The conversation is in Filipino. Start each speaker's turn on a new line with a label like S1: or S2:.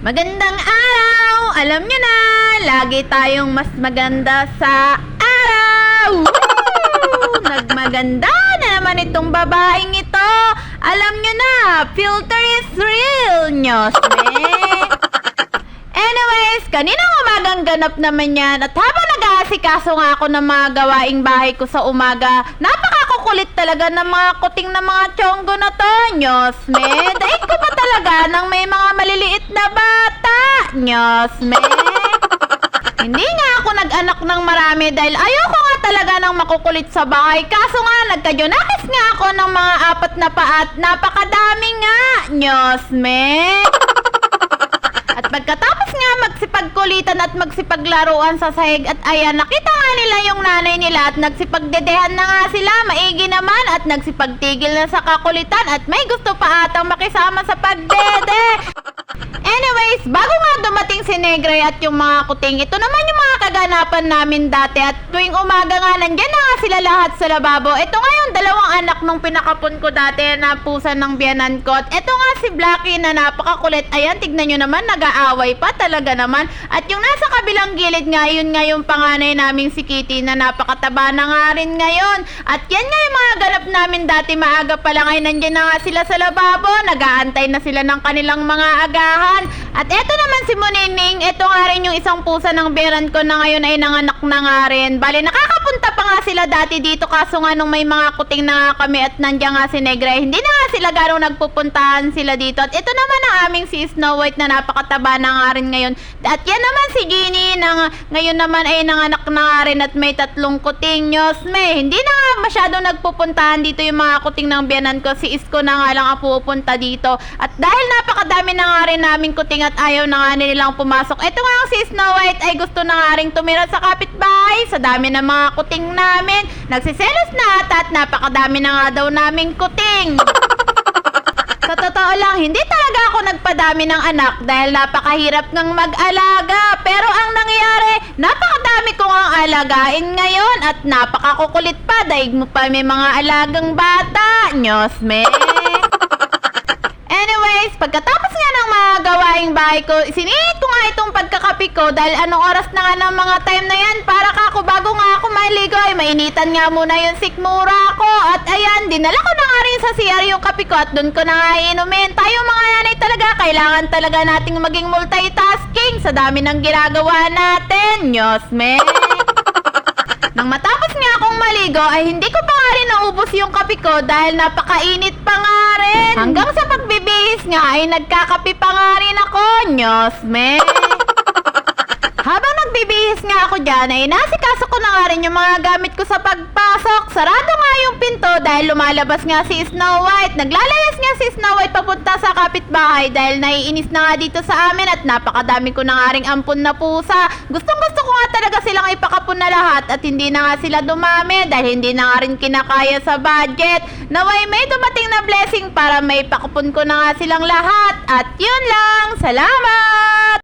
S1: Magandang araw! Alam nyo na, lagi tayong mas maganda sa araw! Woo! Nagmaganda na naman itong babaeng ito. Alam nyo na, filter is real, nyos me. Anyways, kaninang umagang ganap naman yan at habang nag-aasikaso nga ako ng mga gawaing bahay ko sa umaga, napakakukulit talaga ng mga kuting na mga tiyonggo na to, nyos me. Daig ko pa talaga ng may mga maliliit na bata, nyos me. Hindi nga ako nag-anak ng marami dahil ayoko nga talaga ng makukulit sa bahay. Kaso nga, nagkadyonakis nga ako ng mga 4 na paa at napakadami nga, nyos me. At pagkatapos nga magsipagkulitan at magsipaglaruan sa sahig at ayan, nakita nga nila yung nanay nila at nagsipagdedehan na nga sila, maigi naman at nagsipagtigil na sa kakulitan at may gusto pa atang makisama sa pagdede. Anyways, bago nga dumating si Negre at yung mga kuting, ito naman yung mga kaganapan namin dati at tuwing umaga nga nandyan na nga sila lahat sa lababo. Ito nga yung 2 anak nung pinakapon ko dati na pusa ng biyanan ko. At ito nga si Blackie na napakakulit. Ayan, tignan nyo naman, nag-aaway pa talaga naman. At yung nasa kabilang gilid nga, yun nga yung panganay naming si Kitty na napakataba na nga rin ngayon. At yan nga yung mga ganap namin dati, maaga pa lang ay nandyan na nga sila sa lababo. Nag-aantay na sila ng kanilang mga agahan. At eto naman si Munining, ito nga rin yung isang pusa ng biyanan ko na ngayon ay nanganak na nga rin. Bali, nakakapunta pa nga sila dati dito kaso nga nung may mga kuting na nga kami at nandiyan nga si Negre, hindi na nga sila garong nagpupuntahan sila dito. At ito naman ang aming si Snow White na napakataba na nga rin ngayon. At yan naman si Jeannie na ngayon naman ay nanganak na nga rin at may 3 kuting, nyos me. Hindi na nga masyadong nagpupuntahan dito yung mga kuting ng biyanan ko. Si Isko na nga lang ang pupunta dito. At dahil napakadami na nga rin namin kuting at ayaw na nga nilang pumasok, ito nga si Snow White ay gusto na nga rin tumira sa kapitbahay. Sa dami ng mga kuting namin, nagsiselos na ata at napakadami na nga daw naming kuting. Sa totoo lang, hindi talaga ako nagpadami ng anak dahil napakahirap ngang mag-alaga. Pero ang nangyayari, napakadami ko ngang alagain ngayon at napakakukulit pa. Daig mo pa may mga alagang bata, nyos me. Anyways, pagkatapos nga ng mga gawaing bahay ko, sinihit ko nga itong pagkakapi ko dahil anong oras na nga ng mga time na yan para kako bago nga ako maligo ay mainitan nga muna yung sikmura ko. At ayan, dinala ko na nga rin sa CR yung kapi ko at doon ko na nga inumin. Tayo mga yanay talaga, kailangan talaga nating maging multitasking sa dami ng ginagawa natin, nyos me. Nang matapos nga akong maligo ay hindi ko pa nga rin naubos yung kape ko dahil napakainit pa nga rin. Hanggang sa pagbibihis nga ay nagkakape pa nga rin ako, nyos me. Habang nagbibihis nga ako dyan ay nasikaso ko na nga rin yung mga gamit ko sa pagpasok. Sarado nga yung pinto dahil lumalabas nga si Snow White. Naglalayas nga si Snow White papunta sa kapitbahay dahil naiinis na nga dito sa amin at napakadami ko na nga ring ampun na pusa. Gustong gusto ko nga talaga silang ipakapon na lahat at hindi na nga sila dumami dahil hindi na nga rin kinakaya sa budget. Naway may dumating na blessing para may pakapon ko na nga silang lahat. At yun lang, salamat!